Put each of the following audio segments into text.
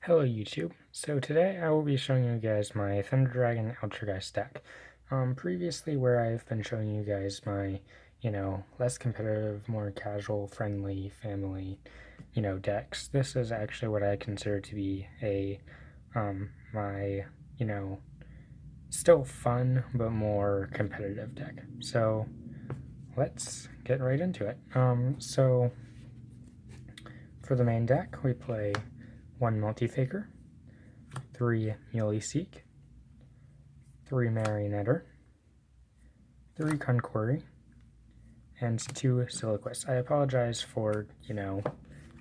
Hello YouTube. So today I will be showing you guys my Thunder Dragon Altergeist deck. Previously where I've been showing you guys my, less competitive, more casual, friendly, family, decks. This is actually what I consider to be my, still fun but more competitive deck. So let's get right into it. So for the main deck, we play one Multi-Faker, 3 Muley Seek, 3 Marionetter, 3 Concordi, and 2 Siliquist. I apologize for,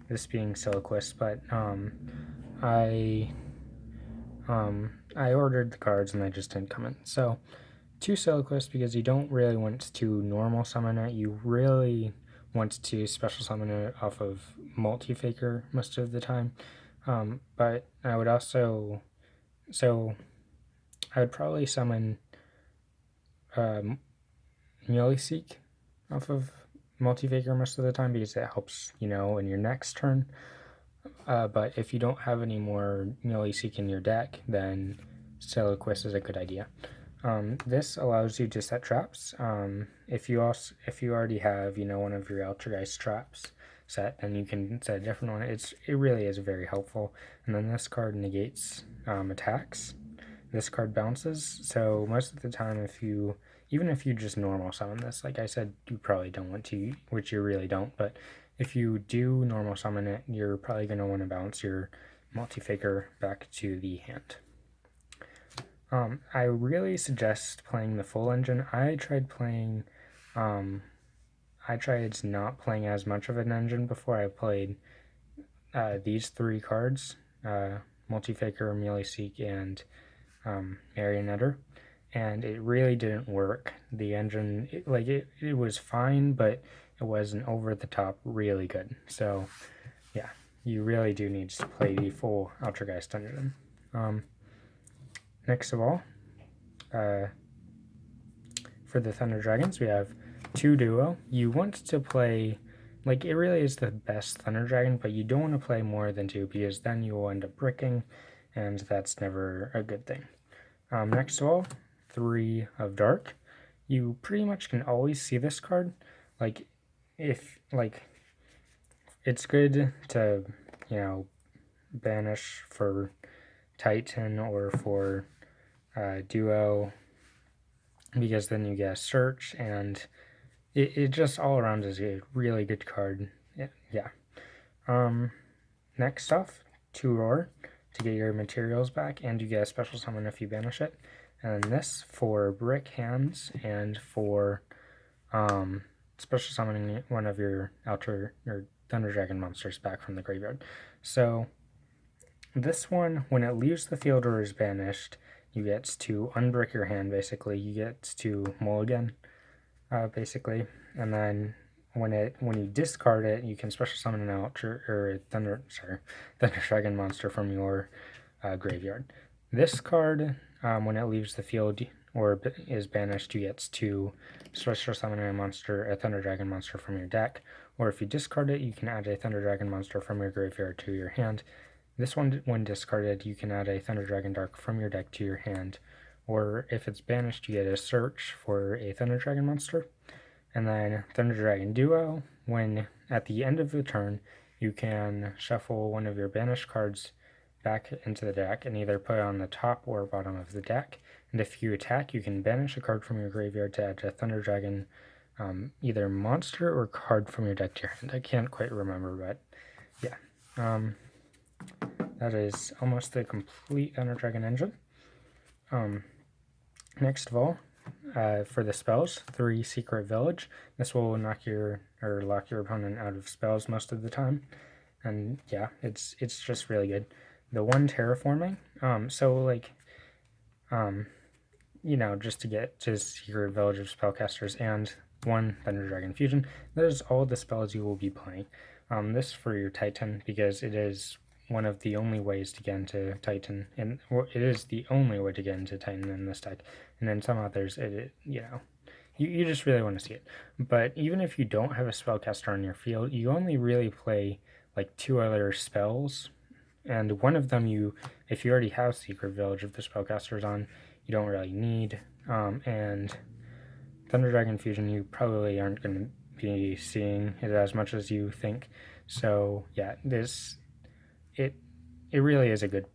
this being Siliquist, but I ordered the cards and they just didn't come in. So 2 Siliquist because you don't really want to normal summon it. You really want to special summon it off of Multi-Faker most of the time. But I would also, so I would probably summon Muley Seek off of Multi-Faker most of the time because it helps, in your next turn. But if you don't have any more Muley Seek in your deck, then Siliquist is a good idea. This allows you to set traps. If you already have, one of your Altergeist traps set, then you can set a different one. It really is very helpful. And then this card negates attacks. This card bounces, so most of the time even if you just normal summon this, like I said, you probably don't want to, which you really don't, but if you do normal summon it, you're probably going to want to bounce your Multi-Faker back to the hand. I really suggest playing the full engine. I tried not playing as much of an engine before I played these 3 cards, Multi-Faker, Muley Seek, and Marionetter, and it really didn't work. The engine, it was fine, but it wasn't over the top really good. So yeah, you really do need to play the full Altergeist engine. Next of all, for the Thunder Dragons, we have 2 duo. You want to play, it really is the best Thunder Dragon, but you don't want to play more than 2 because then you will end up bricking, and that's never a good thing. Next of all, 3 of Dark. You pretty much can always see this card. It's good to, banish for Titan or for Duo, because then you get a search, and it just all around is a really good card. Yeah. Next off, 2 Roar to get your materials back, and you get a special summon if you banish it. And this for brick hands and for special summoning one of your Thunder Dragon monsters back from the graveyard. So this one, when it leaves the field or is banished, you get to unbrick your hand, basically. You get to mulligan, basically. And then when you discard it, you can special summon an Thunder Dragon monster from your graveyard. This card, when it leaves the field or is banished, you get to special summon a Thunder Dragon monster from your deck. Or if you discard it, you can add a Thunder Dragon monster from your graveyard to your hand. This one, when discarded, you can add a Thunder Dragon Dark from your deck to your hand. Or if it's banished, you get a search for a Thunder Dragon monster. And then Thunder Dragon Duo, when at the end of the turn, you can shuffle one of your banished cards back into the deck and either put it on the top or bottom of the deck. And if you attack, you can banish a card from your graveyard to add a Thunder Dragon either monster or card from your deck to your hand. I can't quite remember, but yeah. That is almost the complete Thunder Dragon engine. Next of all, for the spells, 3 Secret Village. This will lock your opponent out of spells most of the time. And yeah, it's just really good. The 1 Terraforming, just to get to Secret Village of Spellcasters, and 1 Thunder Dragon Fusion. That is all the spells you will be playing. This for your Titan, because it is one of the only ways to get into Titan, and it is the only way to get into Titan in this deck. And then some others, you just really want to see it. But even if you don't have a spellcaster on your field, you only really play 2 other spells and one of them if you already have Secret Village of the Spellcasters on, you don't really need, and Thunder Dragon Fusion, you probably aren't going to be seeing it as much as you think. So yeah, it really is a good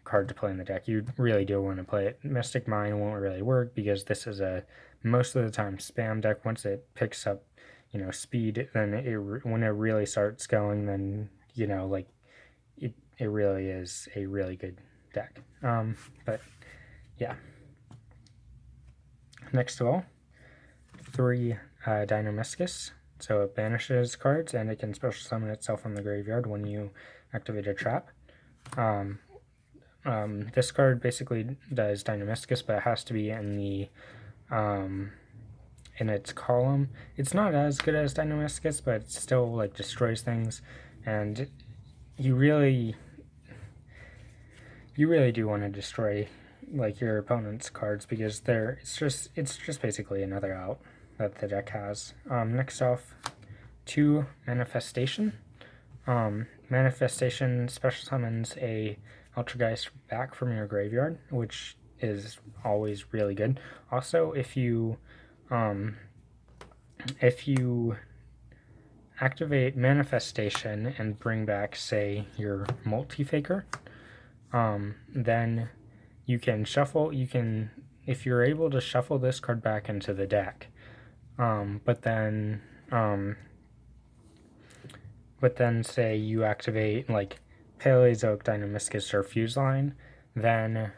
card to play in the deck. You really do want to play it. Mystic Mine won't really work because this is a most of the time spam deck. Once it picks up, speed, then when it really starts going, then like it really is a really good deck. But yeah. Next of all, 3 Dynamiscus. So it banishes cards and it can special summon itself from the graveyard when you activate a trap. This card basically does Dynamiscus, but it has to be in the in its column. It's not as good as Dynamiscus, but it still like destroys things, and you really do want to destroy like your opponent's cards because it's just basically another out that the deck has. Next off, 2 Manifestation. Manifestation special summons a Altergeist back from your graveyard, which is always really good. Also, if you activate Manifestation and bring back, say, your Multi-Faker, then you can shuffle. If you're able to shuffle this card back into the deck, but then say you activate like Paleozoic Dynamiscus or Fuse Line, then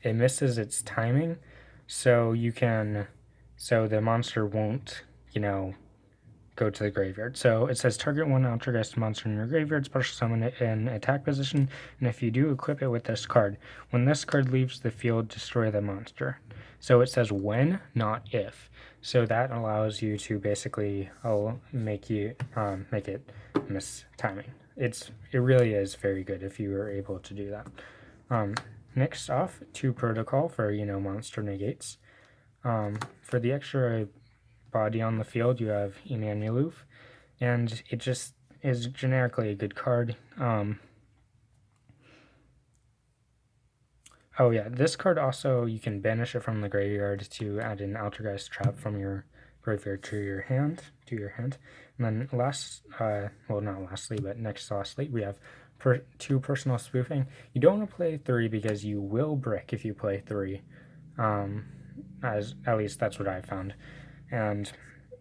it misses its timing, so the monster won't, go to the graveyard. So it says target 1 Altergeist monster in your graveyard, special summon it in attack position, and if you do, equip it with this card. When this card leaves the field, destroy the monster. So it says when, not if. So that allows you to basically make it miss timing. It really is very good if you are able to do that. Next off, 2 Protocol for monster negates. For the extra body on the field, you have Emmanueluf, and it just is generically a good card. Oh yeah, this card also, you can banish it from the graveyard to add an Altergeist trap from your graveyard to your hand. And then next to lastly, we have 2 Personal Spoofing. You don't want to play 3 because you will brick if you play 3. At least that's what I found. And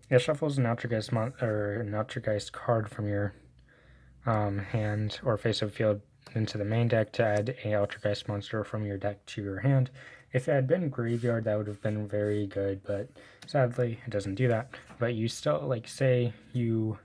it shuffles an Altergeist card from your hand or face of field into the main deck to add a Altergeist monster from your deck to your hand. If it had been graveyard, that would have been very good, but sadly it doesn't do that. But you still, like, say you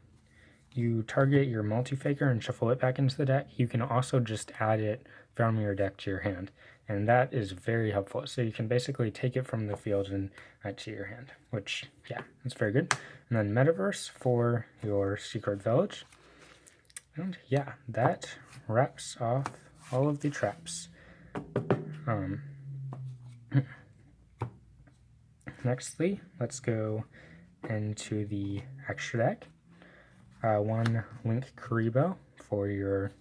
target your Multi-Faker and shuffle it back into the deck, you can also just add it from your deck to your hand, and that is very helpful. So you can basically take it from the field and add to your hand, which, yeah, that's very good. And then Metaverse for your Secret Village. And yeah, that wraps off all of the traps. Nextly, let's go into the extra deck. 1 Link Karibo for your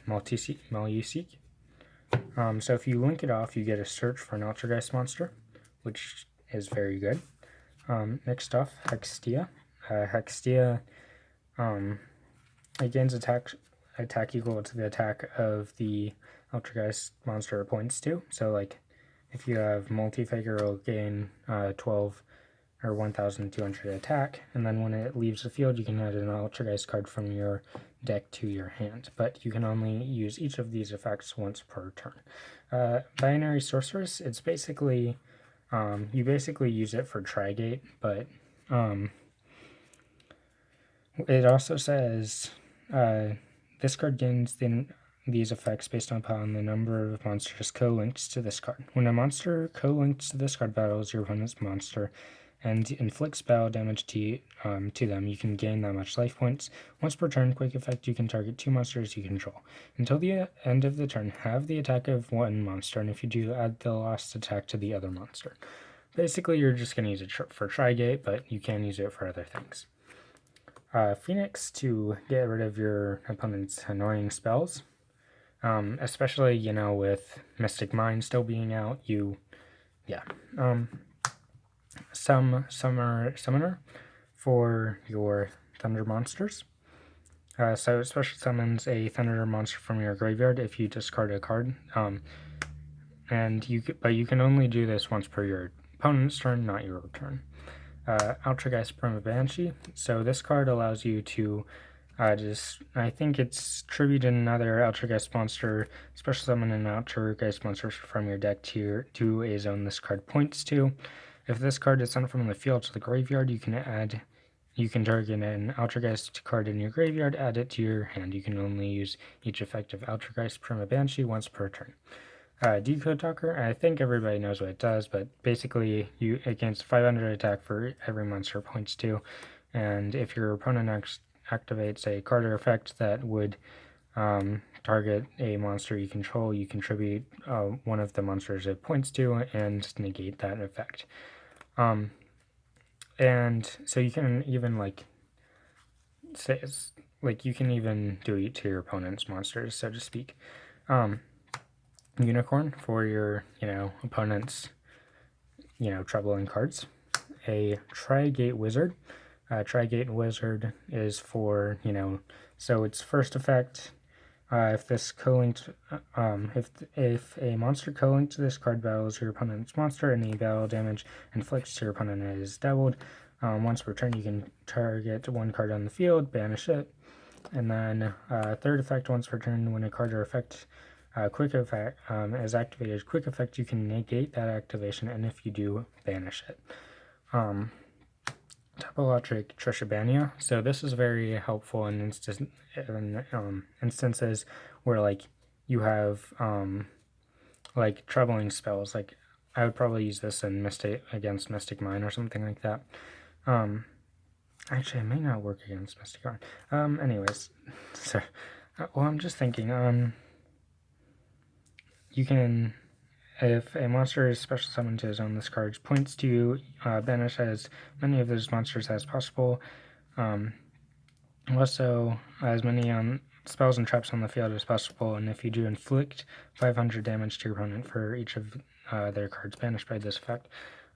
Meluseek. So if you link it off, you get a search for an Altergeist monster, which is very good. Next off, Hextia. Hextia, it gains attack equal to the attack of the Altergeist monster it points to. So like if you have Multi-Faker, it'll gain 12 or 1,200 attack, and then when it leaves the field, you can add an Altergeist card from your deck to your hand, but you can only use each of these effects once per turn. Binary Sorceress, it's basically, you basically use it for Trigate, but it also says this card gains these effects based upon the number of monsters co-linked to this card. When a monster co-linked to this card battles your opponent's monster and inflicts battle damage to them, you can gain that much life points. Once per turn, quick effect, you can target 2 monsters you control. Until the end of the turn, have the attack of 1 monster, and if you do, add the last attack to the other monster. Basically, you're just going to use it for Trigate, but you can use it for other things. Phoenix to get rid of your opponent's annoying spells. Especially, with Mystic Mind still being out, Summoner for your Thunder monsters. So it special summons a Thunder monster from your graveyard if you discard a card. But you can only do this once per your opponent's turn, not your turn. Altergeist Banshee. So this card allows you to I think it's tribute another Altergeist monster, special summon an Altergeist monster from your deck to a zone this card points to. If this card is sent from the field to the graveyard, you can target an Altergeist card in your graveyard, add it to your hand. You can only use each effective Altergeist Banshee once per turn. Decode Talker, I think everybody knows what it does, but basically it gains 500 attack for every monster it points to, and if your opponent activates a card or effect that would target a monster you control, you contribute one of the monsters it points to and negate that effect. And so you can even you can even do it to your opponent's monsters, so to speak. Unicorn for your opponent's troubling cards. A Tri-Gate Wizard. Tri-Gate Wizard is for so its first effect. If this co-linked, if a monster co-linked to this card battles your opponent's monster, any battle damage inflicted to your opponent is doubled. Once per turn, you can target one card on the field, banish it, and then third effect once per turn, when a card or effect quick effect is activated, quick effect, you can negate that activation, and if you do, banish it. Topologic Trishabania. So this is very helpful in instances where you have troubling spells. I would probably use this in against Mystic Mine or something like that. Actually, it may not work against Mystic Mine. Anyways, so I'm just thinking. You can, if a monster is special summoned to a zone this card points to, banish as many of those monsters as possible. Also, as many spells and traps on the field as possible, and if you do, inflict 500 damage to your opponent for each of their cards banished by this effect.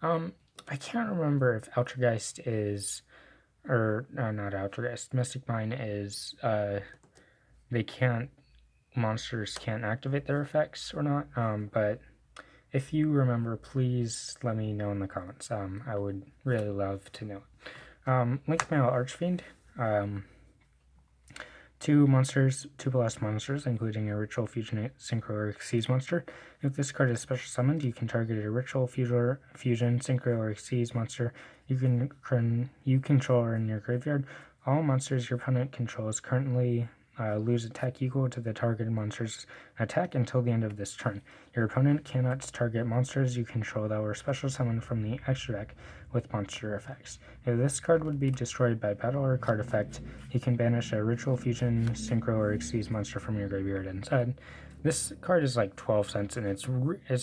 I can't remember if Altergeist is, or not Altergeist, Mystic Mine is, monsters can't activate their effects or not, but if you remember, please let me know in the comments. I would really love to know. Link Mail Archfiend. 2 plus monsters, including a Ritual Fusion Synchro or Xyz monster. If this card is special summoned, you can target a Ritual Fusion Synchro or Xyz monster you control or in your graveyard. All monsters your opponent controls currently lose attack equal to the targeted monster's attack until the end of this turn. Your opponent cannot target monsters you control that were special summoned from the extra deck with monster effects. If this card would be destroyed by battle or card effect, you can banish a Ritual Fusion, Synchro, or Xyz monster from your graveyard instead. This card is 12 cents, and it's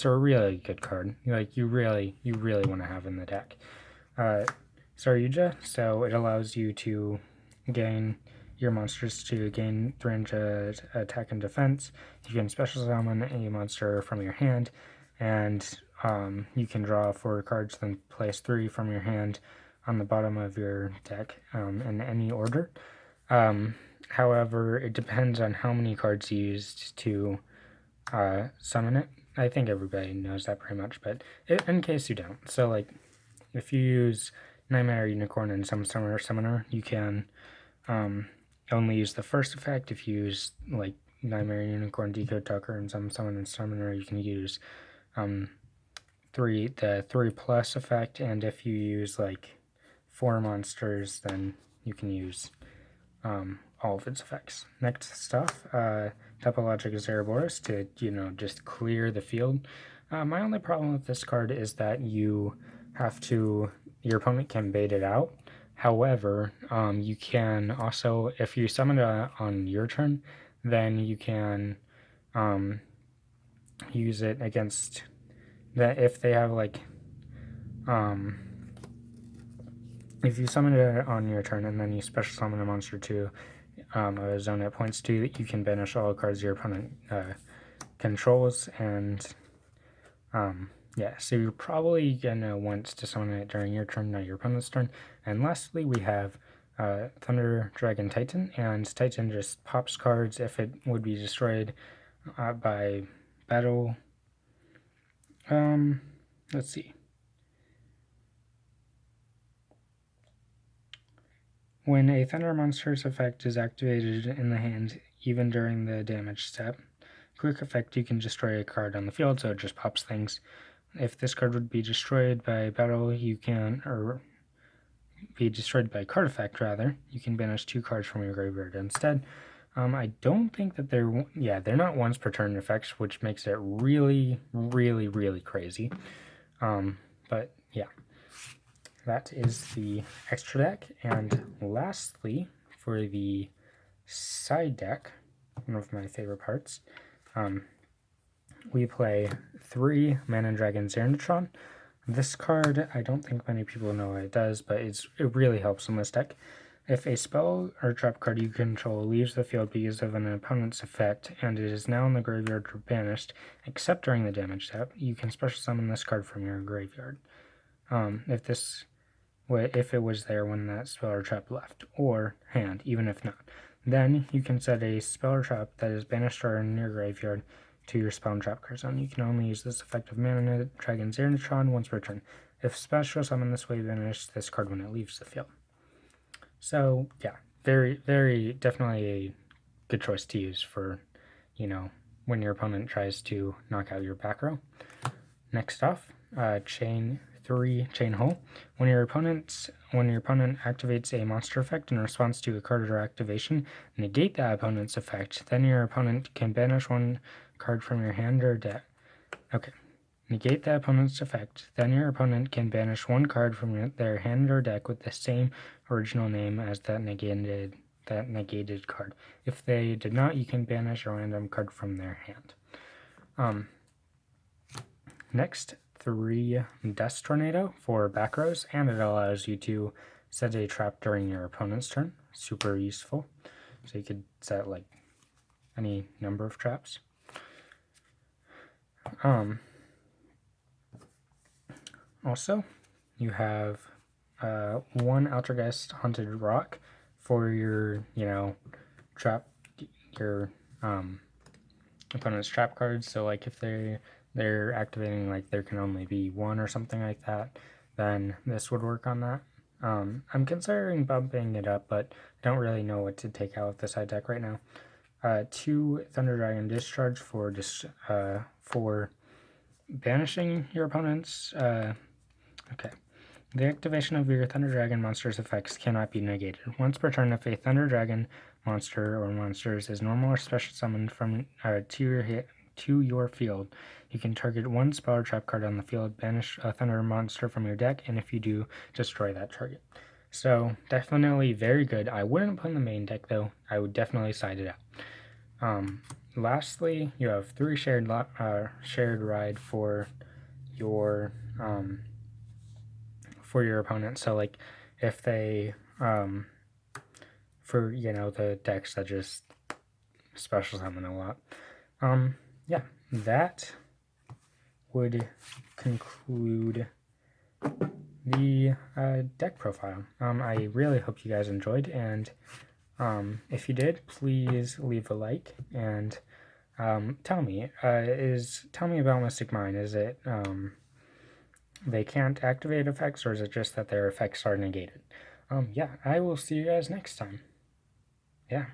a really good card. You really want to have in the deck. Saryuja, so it allows you to gain your monsters to gain 300 attack and defense. You can special summon a monster from your hand, and you can draw 4 cards, then place 3 from your hand on the bottom of your deck in any order. However, it depends on how many cards you used to summon it. I think everybody knows that pretty much, but in case you don't. So, if you use Nightmare Unicorn and some Summoner, you can only use the first effect. If you use Nightmare Unicorn, Decode Talker, and some Summoner, you can use the 3+ effect, and if you use 4 monsters, then you can use all of its effects. Next stuff, Topologic Zeraboros to just clear the field. My only problem with this card is that your opponent can bait it out. However, you can also, if you summon it on your turn, then you can use it against that if they have if you summon it on your turn and then you special summon a monster to a zone it points to, you can banish all cards your opponent controls, and yeah, so you're probably gonna want to summon it during your turn, not your opponent's turn. And lastly, we have Thunder Dragon Titan, and Titan just pops cards if it would be destroyed by battle. Let's see. When a Thunder monster's effect is activated in the hand, even during the damage step, quick effect, you can destroy a card on the field, so it just pops things. If this card would be destroyed by battle, you can, or be destroyed by card effect rather, you can banish 2 cards from your graveyard instead. I don't think that they're not once per turn effects, which makes it really, really, really crazy. But yeah, that is the extra deck. And lastly, for the side deck, one of my favorite parts, we play 3 Mana Dragon Xernatron. This card, I don't think many people know what it does, but it really helps in this deck. If a spell or trap card you control leaves the field because of an opponent's effect, and it is now in the graveyard or banished, except during the damage step, you can special summon this card from your graveyard. If it was there when that spell or trap left, or hand, even if not. Then you can set a spell or trap that is banished or in your graveyard to your spell and trap card zone. You can only use this effect of Mana Dragon Xernatron once per turn. If special summon this way, banish this card when it leaves the field. So yeah, very, very definitely a good choice to use for, when your opponent tries to knock out your back row. Next off, Chain 3 Chain Hole. When your opponent activates a monster effect in response to a card or activation, negate that opponent's effect. Then your opponent can banish 1 card from your hand or deck. Okay. Negate the opponent's effect. Then your opponent can banish 1 card from their hand or deck with the same original name as that negated card. If they did not, you can banish a random card from their hand. Next, 3 Dust Tornado for back rows, and it allows you to set a trap during your opponent's turn. Super useful. So you could set like any number of traps. Also, you have 1 Altergeist Haunted Rock for your, trap, your opponent's trap cards. So like if they're activating, like there can only be 1 or something like that, then this would work on that. I'm considering bumping it up, but I don't really know what to take out of the side deck right now. 2 Thunder Dragon Discharge for banishing your opponent's. Okay. The activation of your Thunder Dragon monster's effects cannot be negated. Once per turn, if a Thunder Dragon monster or monsters is normal or special summoned from to your field, you can target 1 spell or trap card on the field, banish a Thunder monster from your deck, and if you do, destroy that target. So definitely very good. I wouldn't put in the main deck though. I would definitely side it out. Lastly, you have 3 shared ride for your opponent. So like if they for the decks that just special summon a lot. Yeah, that would conclude the deck profile. I really hope you guys enjoyed, and if you did, please leave a like and tell me about Mystic Mine. Is it they can't activate effects, or is it just that their effects are negated? Yeah, I will see you guys next time. Yeah.